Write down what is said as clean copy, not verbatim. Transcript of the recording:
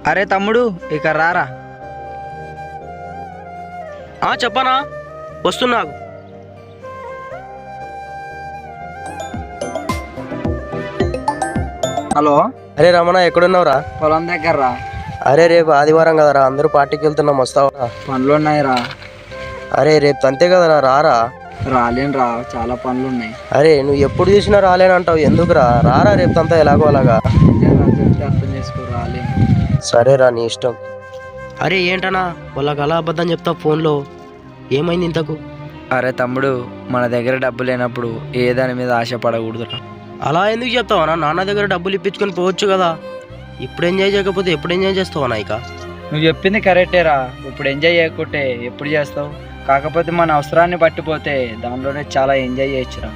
అరే తమ్ముడు, ఇక రారా. చెప్పనా, వస్తున్నాగు. హలో, అరే రమణ, ఎక్కడున్నావురా? పొలం దగ్గర రా. అరే రేపు ఆదివారం కదరా, అందరూ పార్టీకి వెళ్తున్నాం, వస్తావా? పనులు ఉన్నాయిరా. అరే రేపు అంతే కదరా, రారా. రాలేను రా, చాలా పనులు ఉన్నాయి. అరే నువ్వు ఎప్పుడు చూసినా రాలేనంటావు, ఎందుకురా? రారా రేపు అంతా ఎలాగో అలాగా. చెప్తే అర్థం చేసుకో, రాలేను. సరేరా, నీ ఇష్టం. అరే ఏంటనా వాళ్ళకి అలా అబద్ధం చెప్తావు ఫోన్లో? ఏమైంది ఇంతకు? అరే తమ్ముడు, మన దగ్గర డబ్బు లేనప్పుడు ఏ దాని మీద ఆశపడకూడదురా. అలా ఎందుకు చెప్తావనా? నాన్న దగ్గర డబ్బులు ఇప్పించుకొని పోవచ్చు కదా. ఇప్పుడు ఎంజాయ్ చేయకపోతే ఎప్పుడు ఎంజాయ్ చేస్తావనా? ఇక నువ్వు చెప్పింది కరెక్టేరా. ఇప్పుడు ఎంజాయ్ చేయకుంటే ఎప్పుడు చేస్తావు? కాకపోతే మన అవసరాన్ని పట్టిపోతే దానిలోనే చాలా ఎంజాయ్ చేయొచ్చురా.